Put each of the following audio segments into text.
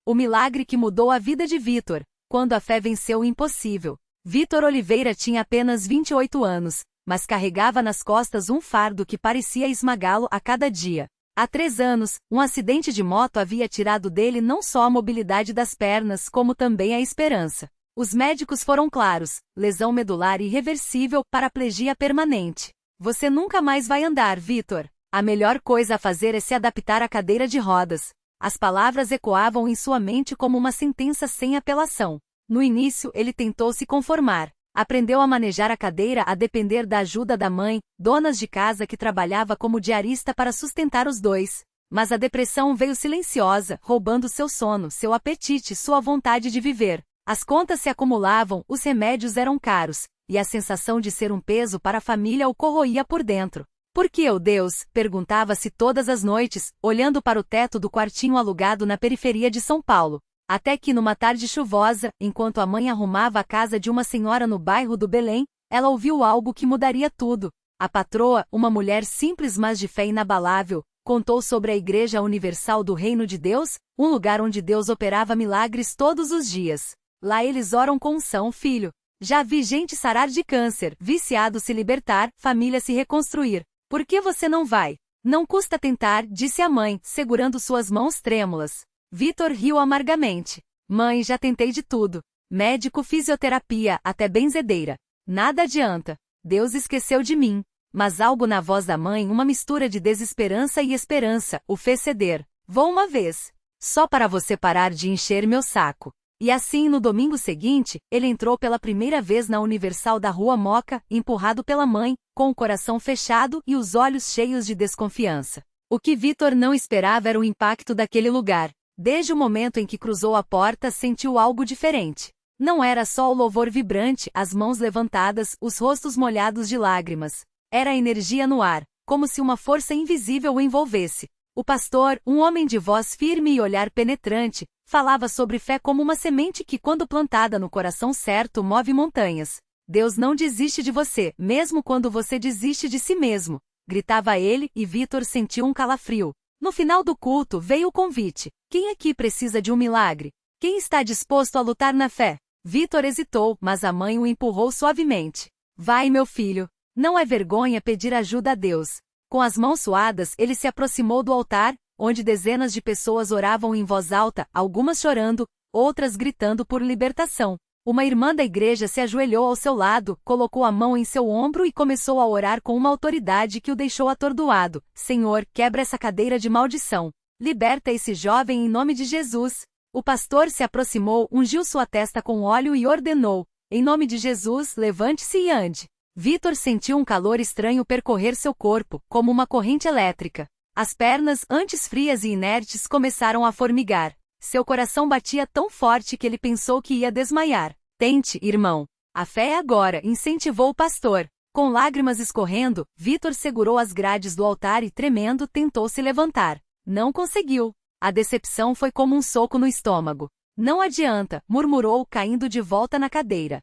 O milagre que mudou a vida de Vitor, quando a fé venceu o impossível. Vitor Oliveira tinha apenas 28 anos, mas carregava nas costas um fardo que parecia esmagá-lo a cada dia. Há 3 anos, um acidente de moto havia tirado dele não só a mobilidade das pernas, como também a esperança. Os médicos foram claros: lesão medular irreversível, paraplegia permanente. Você nunca mais vai andar, Vitor. A melhor coisa a fazer é se adaptar à cadeira de rodas. As palavras ecoavam em sua mente como uma sentença sem apelação. No início, ele tentou se conformar. Aprendeu a manejar a cadeira a depender da ajuda da mãe, donas de casa que trabalhava como diarista para sustentar os dois. Mas a depressão veio silenciosa, roubando seu sono, seu apetite, sua vontade de viver. As contas se acumulavam, os remédios eram caros, e a sensação de ser um peso para a família o corroía por dentro. Por que eu, Deus? Perguntava-se todas as noites, olhando para o teto do quartinho alugado na periferia de São Paulo. Até que numa tarde chuvosa, enquanto a mãe arrumava a casa de uma senhora no bairro do Belém, ela ouviu algo que mudaria tudo. A patroa, uma mulher simples mas de fé inabalável, contou sobre a Igreja Universal do Reino de Deus, um lugar onde Deus operava milagres todos os dias. Lá eles oram com unção, filho. Já vi gente sarar de câncer, viciado se libertar, família se reconstruir. Por que você não vai? Não custa tentar, disse a mãe, segurando suas mãos trêmulas. Vitor riu amargamente. Mãe, já tentei de tudo. Médico, fisioterapia, até benzedeira. Nada adianta. Deus esqueceu de mim. Mas algo na voz da mãe, uma mistura de desesperança e esperança, o fez ceder. Vou uma vez. Só para você parar de encher meu saco. E assim, no domingo seguinte, ele entrou pela primeira vez na Universal da Rua Moca, empurrado pela mãe, com o coração fechado e os olhos cheios de desconfiança. O que Vitor não esperava era o impacto daquele lugar. Desde o momento em que cruzou a porta, sentiu algo diferente. Não era só o louvor vibrante, as mãos levantadas, os rostos molhados de lágrimas. Era a energia no ar, como se uma força invisível o envolvesse. O pastor, um homem de voz firme e olhar penetrante, falava sobre fé como uma semente que, quando plantada no coração certo, move montanhas. Deus não desiste de você, mesmo quando você desiste de si mesmo, gritava ele, e Vitor sentiu um calafrio. No final do culto veio o convite. Quem aqui precisa de um milagre? Quem está disposto a lutar na fé? Vitor hesitou, mas a mãe o empurrou suavemente. Vai, meu filho. Não é vergonha pedir ajuda a Deus. Com as mãos suadas, ele se aproximou do altar, onde dezenas de pessoas oravam em voz alta, algumas chorando, outras gritando por libertação. Uma irmã da igreja se ajoelhou ao seu lado, colocou a mão em seu ombro e começou a orar com uma autoridade que o deixou atordoado. Senhor, quebra essa cadeira de maldição. Liberta esse jovem em nome de Jesus. O pastor se aproximou, ungiu sua testa com óleo e ordenou: em nome de Jesus, levante-se e ande. Vitor sentiu um calor estranho percorrer seu corpo, como uma corrente elétrica. As pernas, antes frias e inertes, começaram a formigar. Seu coração batia tão forte que ele pensou que ia desmaiar. Tente, irmão. A fé é agora, incentivou o pastor. Com lágrimas escorrendo, Vitor segurou as grades do altar e, tremendo, tentou se levantar. Não conseguiu. A decepção foi como um soco no estômago. Não adianta, murmurou, caindo de volta na cadeira.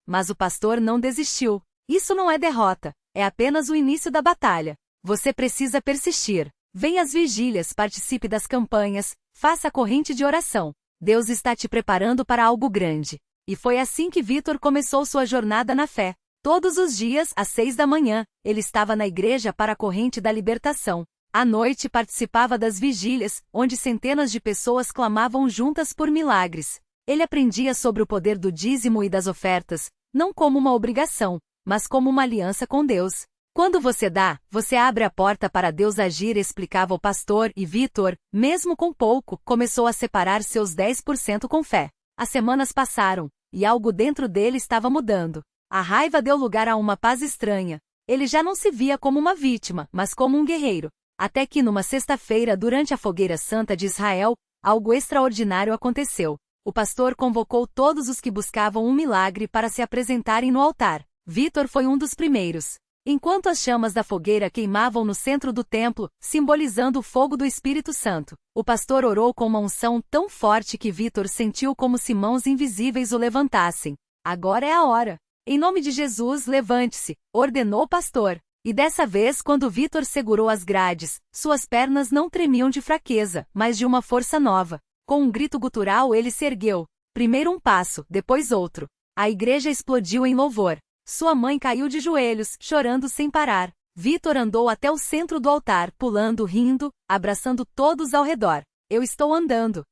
Mas o pastor não desistiu. Isso não é derrota, é apenas o início da batalha. Você precisa persistir. Venha às vigílias, participe das campanhas, faça a corrente de oração. Deus está te preparando para algo grande. E foi assim que Vitor começou sua jornada na fé. Todos os dias, às 6 da manhã, ele estava na igreja para a corrente da libertação. À noite participava das vigílias, onde centenas de pessoas clamavam juntas por milagres. Ele aprendia sobre o poder do dízimo e das ofertas, não como uma obrigação, mas como uma aliança com Deus. Quando você dá, você abre a porta para Deus agir, explicava o pastor, e Vitor, mesmo com pouco, começou a separar seus 10% com fé. As semanas passaram, e algo dentro dele estava mudando. A raiva deu lugar a uma paz estranha. Ele já não se via como uma vítima, mas como um guerreiro. Até que numa sexta-feira, durante a Fogueira Santa de Israel, algo extraordinário aconteceu. O pastor convocou todos os que buscavam um milagre para se apresentarem no altar. Vitor foi um dos primeiros. Enquanto as chamas da fogueira queimavam no centro do templo, simbolizando o fogo do Espírito Santo, o pastor orou com uma unção tão forte que Vitor sentiu como se mãos invisíveis o levantassem. Agora é a hora. Em nome de Jesus, levante-se, ordenou o pastor. E dessa vez, quando Vitor segurou as grades, suas pernas não tremiam de fraqueza, mas de uma força nova. Com um grito gutural ele se ergueu. Primeiro um passo, depois outro. A igreja explodiu em louvor. Sua mãe caiu de joelhos, chorando sem parar. Vítor andou até o centro do altar, pulando, rindo, abraçando todos ao redor. Eu estou andando,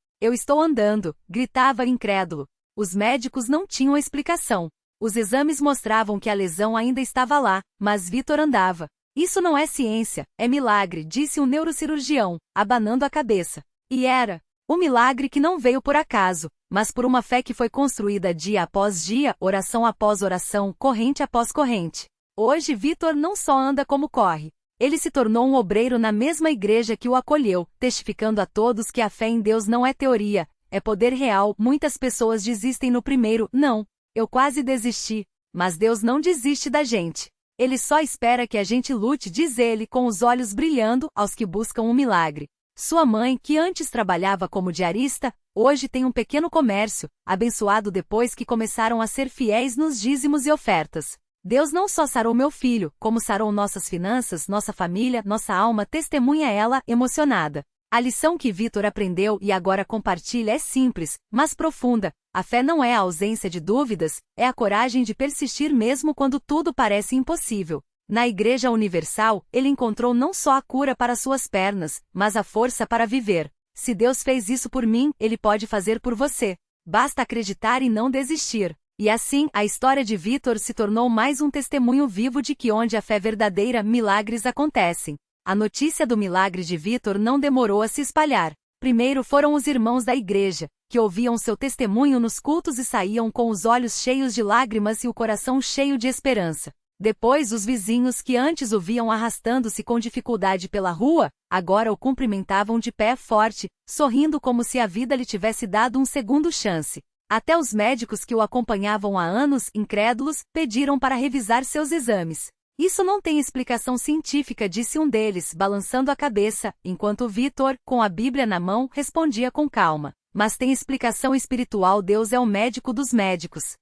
gritava incrédulo. Os médicos não tinham explicação. Os exames mostravam que a lesão ainda estava lá, mas Vítor andava. Isso não é ciência, é milagre, disse um neurocirurgião, abanando a cabeça. E era um milagre que não veio por acaso, mas por uma fé que foi construída dia após dia, oração após oração, corrente após corrente. Hoje Vítor não só anda como corre. Ele se tornou um obreiro na mesma igreja que o acolheu, testificando a todos que a fé em Deus não é teoria, é poder real. Muitas pessoas desistem no primeiro, não, eu quase desisti, mas Deus não desiste da gente. Ele só espera que a gente lute, diz ele com os olhos brilhando aos que buscam um milagre. Sua mãe, que antes trabalhava como diarista, hoje tem um pequeno comércio, abençoado depois que começaram a ser fiéis nos dízimos e ofertas. Deus não só sarou meu filho, como sarou nossas finanças, nossa família, nossa alma, testemunha ela, emocionada. A lição que Vítor aprendeu e agora compartilha é simples, mas profunda. A fé não é a ausência de dúvidas, é a coragem de persistir mesmo quando tudo parece impossível. Na Igreja Universal, ele encontrou não só a cura para suas pernas, mas a força para viver. Se Deus fez isso por mim, Ele pode fazer por você. Basta acreditar e não desistir. E assim, a história de Vítor se tornou mais um testemunho vivo de que onde a fé é verdadeira, milagres acontecem. A notícia do milagre de Vítor não demorou a se espalhar. Primeiro foram os irmãos da igreja, que ouviam seu testemunho nos cultos e saíam com os olhos cheios de lágrimas e o coração cheio de esperança. Depois os vizinhos que antes o viam arrastando-se com dificuldade pela rua, agora o cumprimentavam de pé forte, sorrindo como se a vida lhe tivesse dado um segundo chance. Até os médicos que o acompanhavam há anos, incrédulos, pediram para revisar seus exames. Isso não tem explicação científica, disse um deles, balançando a cabeça, enquanto Vítor, com a Bíblia na mão, respondia com calma. Mas tem explicação espiritual, Deus é o médico dos médicos.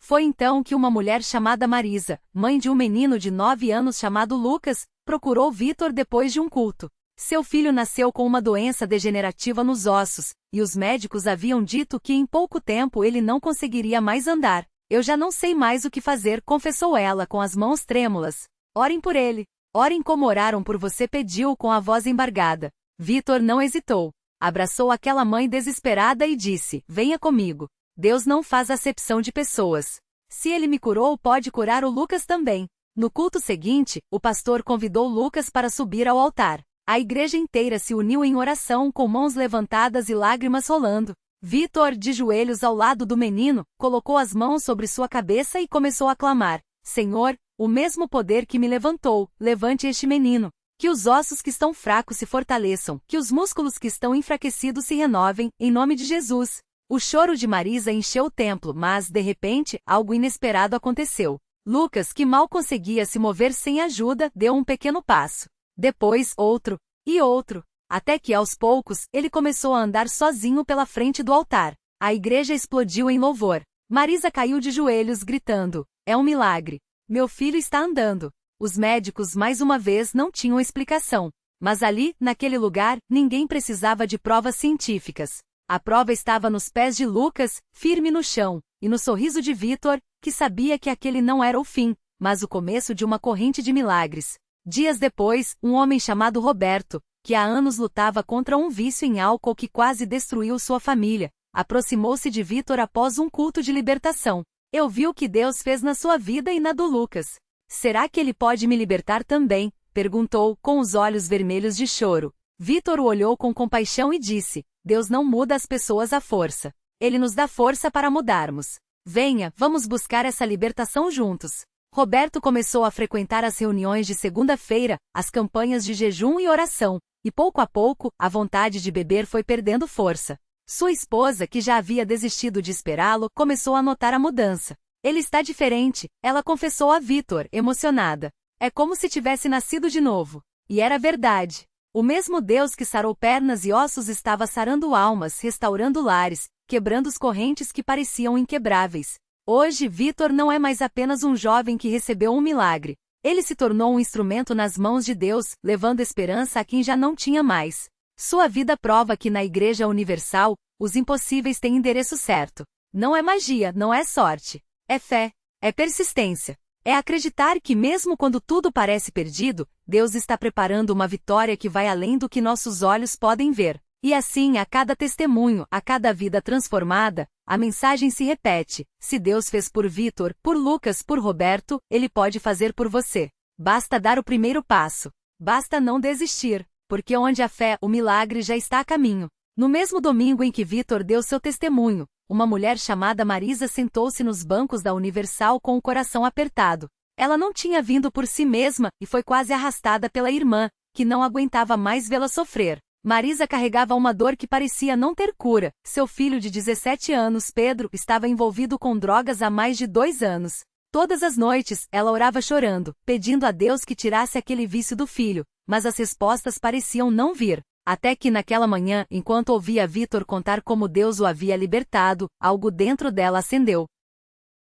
Foi então que uma mulher chamada Marisa, mãe de um menino de 9 anos chamado Lucas, procurou Vítor depois de um culto. Seu filho nasceu com uma doença degenerativa nos ossos, e os médicos haviam dito que em pouco tempo ele não conseguiria mais andar. Eu já não sei mais o que fazer, confessou ela com as mãos trêmulas. Orem por ele. Orem como oraram por você, pediu com a voz embargada. Vítor não hesitou. Abraçou aquela mãe desesperada e disse, venha comigo. Deus não faz acepção de pessoas. Se ele me curou, pode curar o Lucas também. No culto seguinte, o pastor convidou Lucas para subir ao altar. A igreja inteira se uniu em oração com mãos levantadas e lágrimas rolando. Vítor, de joelhos ao lado do menino, colocou as mãos sobre sua cabeça e começou a clamar. Senhor, o mesmo poder que me levantou, levante este menino. Que os ossos que estão fracos se fortaleçam, que os músculos que estão enfraquecidos se renovem, em nome de Jesus. O choro de Marisa encheu o templo, mas, de repente, algo inesperado aconteceu. Lucas, que mal conseguia se mover sem ajuda, deu um pequeno passo. Depois, outro. E outro. Até que, aos poucos, ele começou a andar sozinho pela frente do altar. A igreja explodiu em louvor. Marisa caiu de joelhos, gritando, é um milagre. Meu filho está andando. Os médicos, mais uma vez, não tinham explicação. Mas ali, naquele lugar, ninguém precisava de provas científicas. A prova estava nos pés de Lucas, firme no chão, e no sorriso de Vítor, que sabia que aquele não era o fim, mas o começo de uma corrente de milagres. Dias depois, um homem chamado Roberto, que há anos lutava contra um vício em álcool que quase destruiu sua família, aproximou-se de Vítor após um culto de libertação. Eu vi o que Deus fez na sua vida e na do Lucas. Será que ele pode me libertar também? Perguntou, com os olhos vermelhos de choro. Vítor o olhou com compaixão e disse, Deus não muda as pessoas à força. Ele nos dá força para mudarmos. Venha, vamos buscar essa libertação juntos. Roberto começou a frequentar as reuniões de segunda-feira, as campanhas de jejum e oração, e pouco a pouco, a vontade de beber foi perdendo força. Sua esposa, que já havia desistido de esperá-lo, começou a notar a mudança. Ele está diferente, ela confessou a Vítor, emocionada. É como se tivesse nascido de novo. E era verdade. O mesmo Deus que sarou pernas e ossos estava sarando almas, restaurando lares, quebrando as correntes que pareciam inquebráveis. Hoje, Vítor não é mais apenas um jovem que recebeu um milagre. Ele se tornou um instrumento nas mãos de Deus, levando esperança a quem já não tinha mais. Sua vida prova que na Igreja Universal, os impossíveis têm endereço certo. Não é magia, não é sorte. É fé, é persistência. É acreditar que mesmo quando tudo parece perdido, Deus está preparando uma vitória que vai além do que nossos olhos podem ver. E assim, a cada testemunho, a cada vida transformada, a mensagem se repete: se Deus fez por Vitor, por Lucas, por Roberto, Ele pode fazer por você. Basta dar o primeiro passo. Basta não desistir, porque onde há fé, o milagre já está a caminho. No mesmo domingo em que Vitor deu seu testemunho, uma mulher chamada Marisa sentou-se nos bancos da Universal com o coração apertado. Ela não tinha vindo por si mesma e foi quase arrastada pela irmã, que não aguentava mais vê-la sofrer. Marisa carregava uma dor que parecia não ter cura. Seu filho de 17 anos, Pedro, estava envolvido com drogas há mais de 2 anos. Todas as noites, ela orava chorando, pedindo a Deus que tirasse aquele vício do filho, mas as respostas pareciam não vir. Até que naquela manhã, enquanto ouvia Vitor contar como Deus o havia libertado, algo dentro dela acendeu.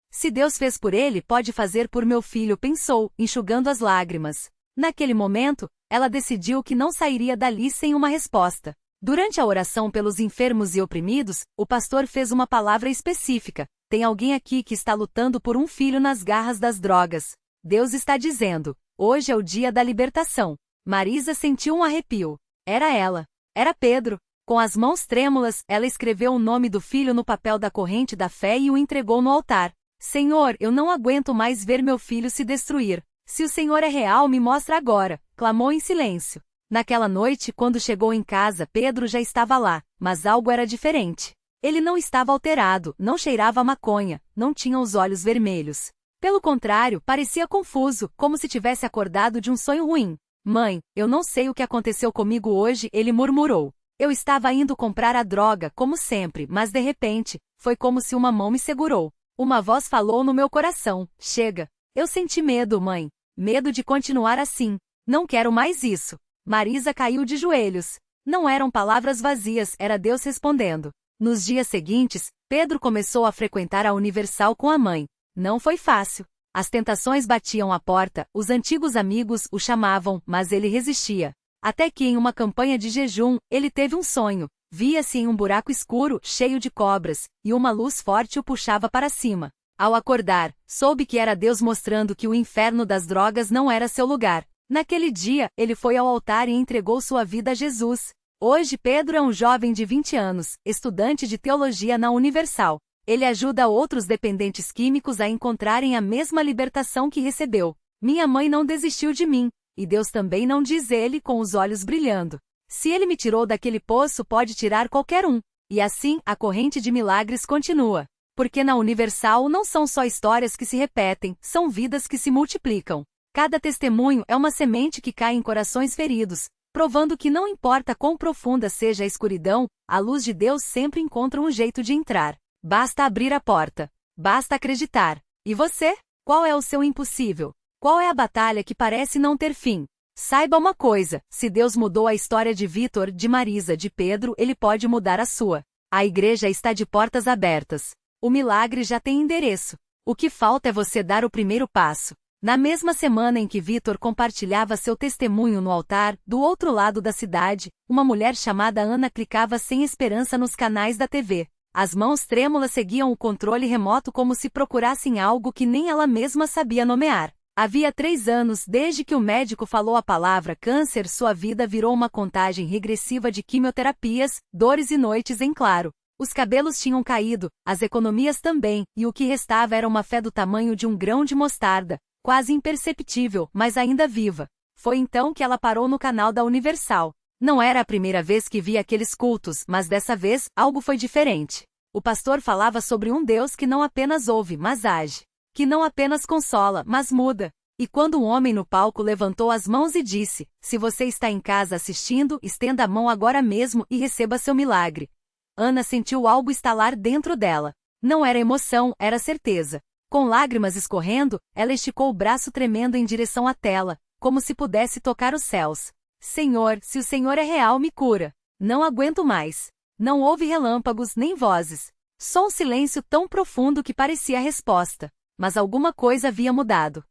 Se Deus fez por ele, pode fazer por meu filho, pensou, enxugando as lágrimas. Naquele momento, ela decidiu que não sairia dali sem uma resposta. Durante a oração pelos enfermos e oprimidos, o pastor fez uma palavra específica: tem alguém aqui que está lutando por um filho nas garras das drogas. Deus está dizendo: hoje é o dia da libertação. Marisa sentiu um arrepio. Era ela. Era Pedro. Com as mãos trêmulas, ela escreveu o nome do filho no papel da corrente da fé e o entregou no altar. Senhor, eu não aguento mais ver meu filho se destruir. Se o Senhor é real, me mostra agora, clamou em silêncio. Naquela noite, quando chegou em casa, Pedro já estava lá, mas algo era diferente. Ele não estava alterado, não cheirava a maconha, não tinha os olhos vermelhos. Pelo contrário, parecia confuso, como se tivesse acordado de um sonho ruim. Mãe, eu não sei o que aconteceu comigo hoje, ele murmurou. Eu estava indo comprar a droga, como sempre, mas de repente, foi como se uma mão me segurou. Uma voz falou no meu coração: chega. Eu senti medo, mãe. Medo de continuar assim. Não quero mais isso. Marisa caiu de joelhos. Não eram palavras vazias, era Deus respondendo. Nos dias seguintes, Pedro começou a frequentar a Universal com a mãe. Não foi fácil. As tentações batiam à porta, os antigos amigos o chamavam, mas ele resistia. Até que em uma campanha de jejum, ele teve um sonho. Via-se em um buraco escuro, cheio de cobras, e uma luz forte o puxava para cima. Ao acordar, soube que era Deus mostrando que o inferno das drogas não era seu lugar. Naquele dia, ele foi ao altar e entregou sua vida a Jesus. Hoje Pedro é um jovem de 20 anos, estudante de teologia na Universal. Ele ajuda outros dependentes químicos a encontrarem a mesma libertação que recebeu. Minha mãe não desistiu de mim, e Deus também não, diz ele com os olhos brilhando. Se ele me tirou daquele poço, pode tirar qualquer um. E assim, a corrente de milagres continua. Porque na Universal não são só histórias que se repetem, são vidas que se multiplicam. Cada testemunho é uma semente que cai em corações feridos, provando que não importa quão profunda seja a escuridão, a luz de Deus sempre encontra um jeito de entrar. Basta abrir a porta. Basta acreditar. E você? Qual é o seu impossível? Qual é a batalha que parece não ter fim? Saiba uma coisa: se Deus mudou a história de Vitor, de Marisa, de Pedro, Ele pode mudar a sua. A igreja está de portas abertas. O milagre já tem endereço. O que falta é você dar o primeiro passo. Na mesma semana em que Vitor compartilhava seu testemunho no altar, do outro lado da cidade, uma mulher chamada Ana clicava sem esperança nos canais da TV. As mãos trêmulas seguiam o controle remoto como se procurassem algo que nem ela mesma sabia nomear. Havia 3 anos desde que o médico falou a palavra câncer, sua vida virou uma contagem regressiva de quimioterapias, dores e noites em claro. Os cabelos tinham caído, as economias também, e o que restava era uma fé do tamanho de um grão de mostarda, quase imperceptível, mas ainda viva. Foi então que ela parou no canal da Universal. Não era a primeira vez que via aqueles cultos, mas dessa vez, algo foi diferente. O pastor falava sobre um Deus que não apenas ouve, mas age. Que não apenas consola, mas muda. E quando um homem no palco levantou as mãos e disse: se você está em casa assistindo, estenda a mão agora mesmo e receba seu milagre. Ana sentiu algo estalar dentro dela. Não era emoção, era certeza. Com lágrimas escorrendo, ela esticou o braço tremendo em direção à tela, como se pudesse tocar os céus. Senhor, se o Senhor é real, me cura. Não aguento mais. Não houve relâmpagos nem vozes. Só um silêncio tão profundo que parecia a resposta. Mas alguma coisa havia mudado.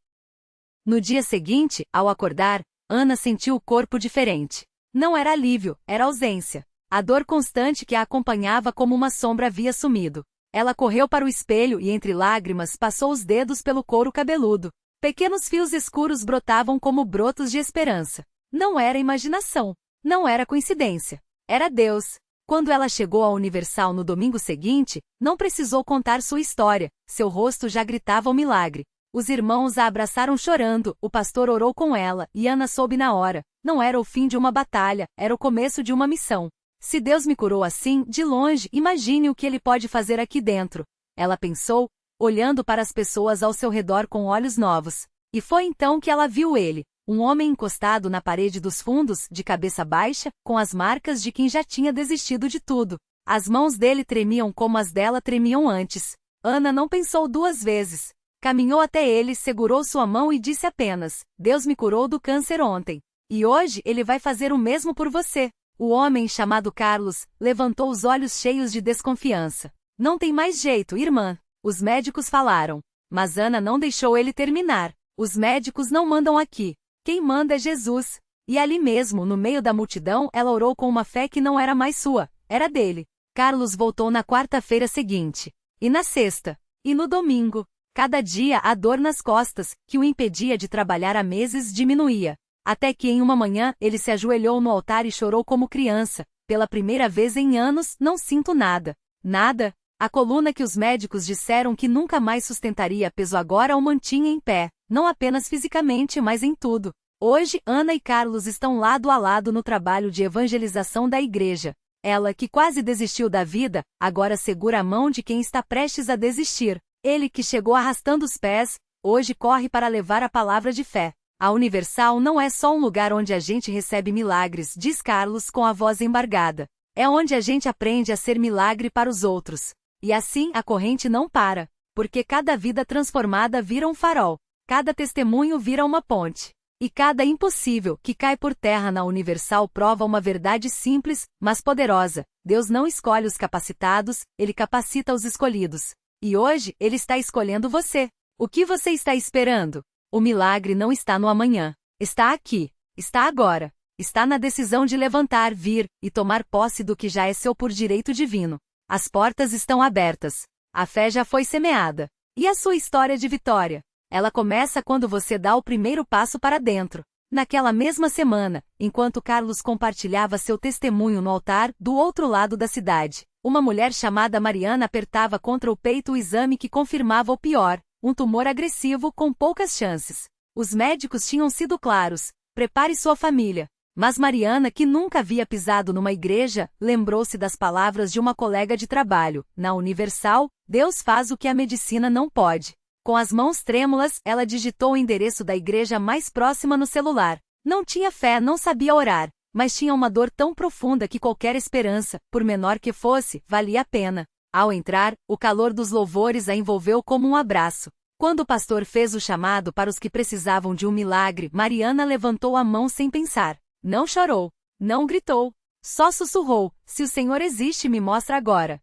No dia seguinte, ao acordar, Ana sentiu o corpo diferente. Não era alívio, era ausência. A dor constante que a acompanhava como uma sombra havia sumido. Ela correu para o espelho e entre lágrimas passou os dedos pelo couro cabeludo. Pequenos fios escuros brotavam como brotos de esperança. Não era imaginação. Não era coincidência. Era Deus. Quando ela chegou à Universal no domingo seguinte, não precisou contar sua história. Seu rosto já gritava o milagre. Os irmãos a abraçaram chorando, o pastor orou com ela, e Ana soube na hora. Não era o fim de uma batalha, era o começo de uma missão. Se Deus me curou assim, de longe, imagine o que Ele pode fazer aqui dentro. Ela pensou, olhando para as pessoas ao seu redor com olhos novos. E foi então que ela viu ele, um homem encostado na parede dos fundos, de cabeça baixa, com as marcas de quem já tinha desistido de tudo. As mãos dele tremiam como as dela tremiam antes. Ana não pensou duas vezes. Caminhou até ele, segurou sua mão e disse apenas: Deus me curou do câncer ontem. E hoje Ele vai fazer o mesmo por você. O homem, chamado Carlos, levantou os olhos cheios de desconfiança. Não tem mais jeito, irmã. Os médicos falaram. Mas Ana não deixou ele terminar. Os médicos não mandam aqui. Quem manda é Jesus. E ali mesmo, no meio da multidão, ela orou com uma fé que não era mais sua, era dele. Carlos voltou na quarta-feira seguinte. E na sexta. E no domingo. Cada dia a dor nas costas, que o impedia de trabalhar há meses, diminuía. Até que em uma manhã, ele se ajoelhou no altar e chorou como criança. Pela primeira vez em anos, não sinto nada. Nada. A coluna que os médicos disseram que nunca mais sustentaria peso agora o mantinha em pé, não apenas fisicamente, mas em tudo. Hoje, Ana e Carlos estão lado a lado no trabalho de evangelização da igreja. Ela, que quase desistiu da vida, agora segura a mão de quem está prestes a desistir. Ele, que chegou arrastando os pés, hoje corre para levar a palavra de fé. A Universal não é só um lugar onde a gente recebe milagres, diz Carlos com a voz embargada. É onde a gente aprende a ser milagre para os outros. E assim a corrente não para, porque cada vida transformada vira um farol, cada testemunho vira uma ponte. E cada impossível que cai por terra na Universal prova uma verdade simples, mas poderosa. Deus não escolhe os capacitados, Ele capacita os escolhidos. E hoje, Ele está escolhendo você. O que você está esperando? O milagre não está no amanhã. Está aqui. Está agora. Está na decisão de levantar, vir, e tomar posse do que já é seu por direito divino. As portas estão abertas. A fé já foi semeada. E a sua história de vitória? Ela começa quando você dá o primeiro passo para dentro. Naquela mesma semana, enquanto Carlos compartilhava seu testemunho no altar, do outro lado da cidade, uma mulher chamada Mariana apertava contra o peito o exame que confirmava o pior, um tumor agressivo com poucas chances. Os médicos tinham sido claros: prepare sua família. Mas Mariana, que nunca havia pisado numa igreja, lembrou-se das palavras de uma colega de trabalho. Na Universal, Deus faz o que a medicina não pode. Com as mãos trêmulas, ela digitou o endereço da igreja mais próxima no celular. Não tinha fé, não sabia orar, mas tinha uma dor tão profunda que qualquer esperança, por menor que fosse, valia a pena. Ao entrar, o calor dos louvores a envolveu como um abraço. Quando o pastor fez o chamado para os que precisavam de um milagre, Mariana levantou a mão sem pensar. Não chorou, não gritou, só sussurrou: se o Senhor existe, me mostra agora.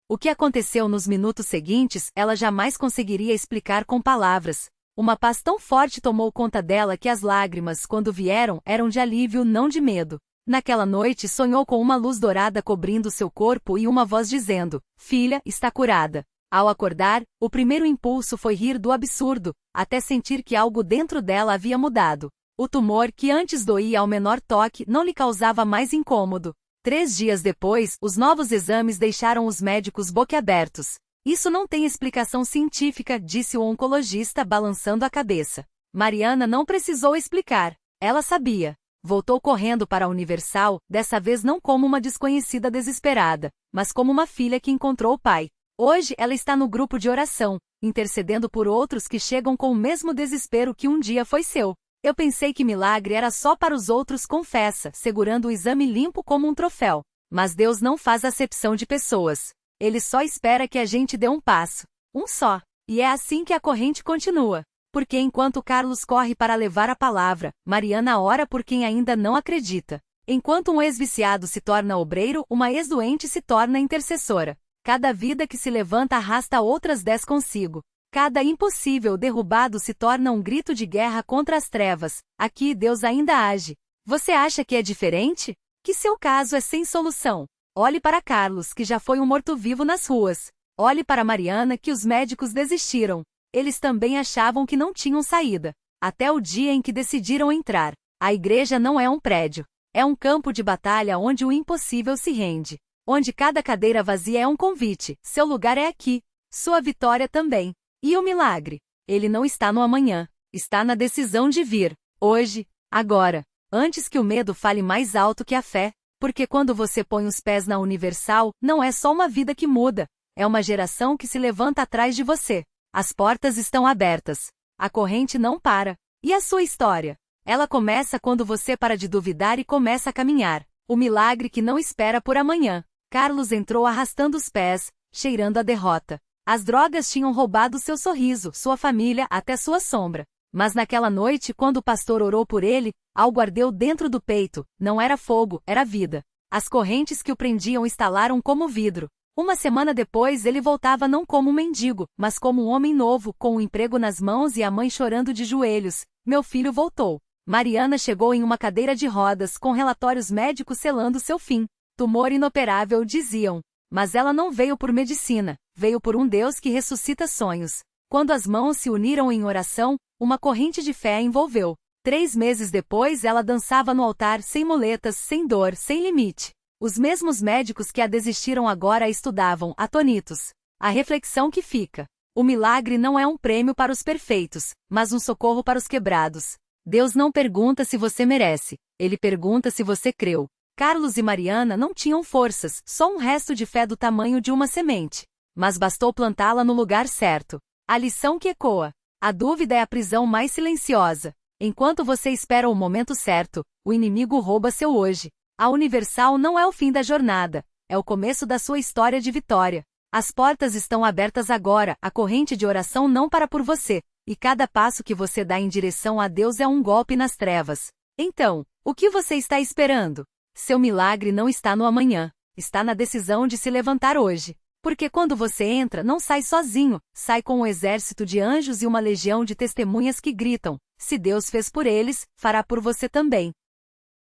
O que aconteceu nos minutos seguintes, ela jamais conseguiria explicar com palavras. Uma paz tão forte tomou conta dela que as lágrimas, quando vieram, eram de alívio, não de medo. Naquela noite sonhou com uma luz dourada cobrindo seu corpo e uma voz dizendo: filha, está curada. Ao acordar, o primeiro impulso foi rir do absurdo, até sentir que algo dentro dela havia mudado. O tumor, que antes doía ao menor toque, não lhe causava mais incômodo. 3 dias depois, os novos exames deixaram os médicos boquiabertos. Isso não tem explicação científica, disse o oncologista balançando a cabeça. Mariana não precisou explicar. Ela sabia. Voltou correndo para a Universal, dessa vez não como uma desconhecida desesperada, mas como uma filha que encontrou o pai. Hoje ela está no grupo de oração, intercedendo por outros que chegam com o mesmo desespero que um dia foi seu. Eu pensei que milagre era só para os outros, confessa, segurando o exame limpo como um troféu. Mas Deus não faz acepção de pessoas. Ele só espera que a gente dê um passo. Um só. E é assim que a corrente continua. Porque enquanto Carlos corre para levar a palavra, Mariana ora por quem ainda não acredita. Enquanto um ex-viciado se torna obreiro, uma ex-doente se torna intercessora. Cada vida que se levanta arrasta outras 10 consigo. Cada impossível derrubado se torna um grito de guerra contra as trevas. Aqui Deus ainda age. Você acha que é diferente? Que seu caso é sem solução? Olhe para Carlos, que já foi um morto-vivo nas ruas. Olhe para Mariana, que os médicos desistiram. Eles também achavam que não tinham saída. Até o dia em que decidiram entrar. A igreja não é um prédio. É um campo de batalha onde o impossível se rende. Onde cada cadeira vazia é um convite. Seu lugar é aqui. Sua vitória também. E o milagre? Ele não está no amanhã. Está na decisão de vir. Hoje. Agora. Antes que o medo fale mais alto que a fé. Porque quando você põe os pés na Universal, não é só uma vida que muda. É uma geração que se levanta atrás de você. As portas estão abertas. A corrente não para. E a sua história? Ela começa quando você para de duvidar e começa a caminhar. O milagre que não espera por amanhã. Carlos entrou arrastando os pés, cheirando a derrota. As drogas tinham roubado seu sorriso, sua família, até sua sombra. Mas naquela noite, quando o pastor orou por ele, algo ardeu dentro do peito. Não era fogo, era vida. As correntes que o prendiam estalaram como vidro. Uma semana depois ele voltava não como um mendigo, mas como um homem novo, com um emprego nas mãos e a mãe chorando de joelhos. Meu filho voltou. Mariana chegou em uma cadeira de rodas, com relatórios médicos selando seu fim. Tumor inoperável, diziam. Mas ela não veio por medicina, veio por um Deus que ressuscita sonhos. Quando as mãos se uniram em oração, uma corrente de fé a envolveu. 3 meses depois ela dançava no altar sem muletas, sem dor, sem limite. Os mesmos médicos que a desistiram agora a estudavam, atonitos. A reflexão que fica. O milagre não é um prêmio para os perfeitos, mas um socorro para os quebrados. Deus não pergunta se você merece, Ele pergunta se você creu. Carlos e Mariana não tinham forças, só um resto de fé do tamanho de uma semente. Mas bastou plantá-la no lugar certo. A lição que ecoa. A dúvida é a prisão mais silenciosa. Enquanto você espera o momento certo, o inimigo rouba seu hoje. A Universal não é o fim da jornada, é o começo da sua história de vitória. As portas estão abertas agora, a corrente de oração não para por você, e cada passo que você dá em direção a Deus é um golpe nas trevas. Então, o que você está esperando? Seu milagre não está no amanhã, está na decisão de se levantar hoje. Porque quando você entra, não sai sozinho, sai com um exército de anjos e uma legião de testemunhas que gritam: se Deus fez por eles, fará por você também.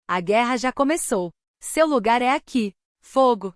A guerra já começou. Seu lugar é aqui. Fogo.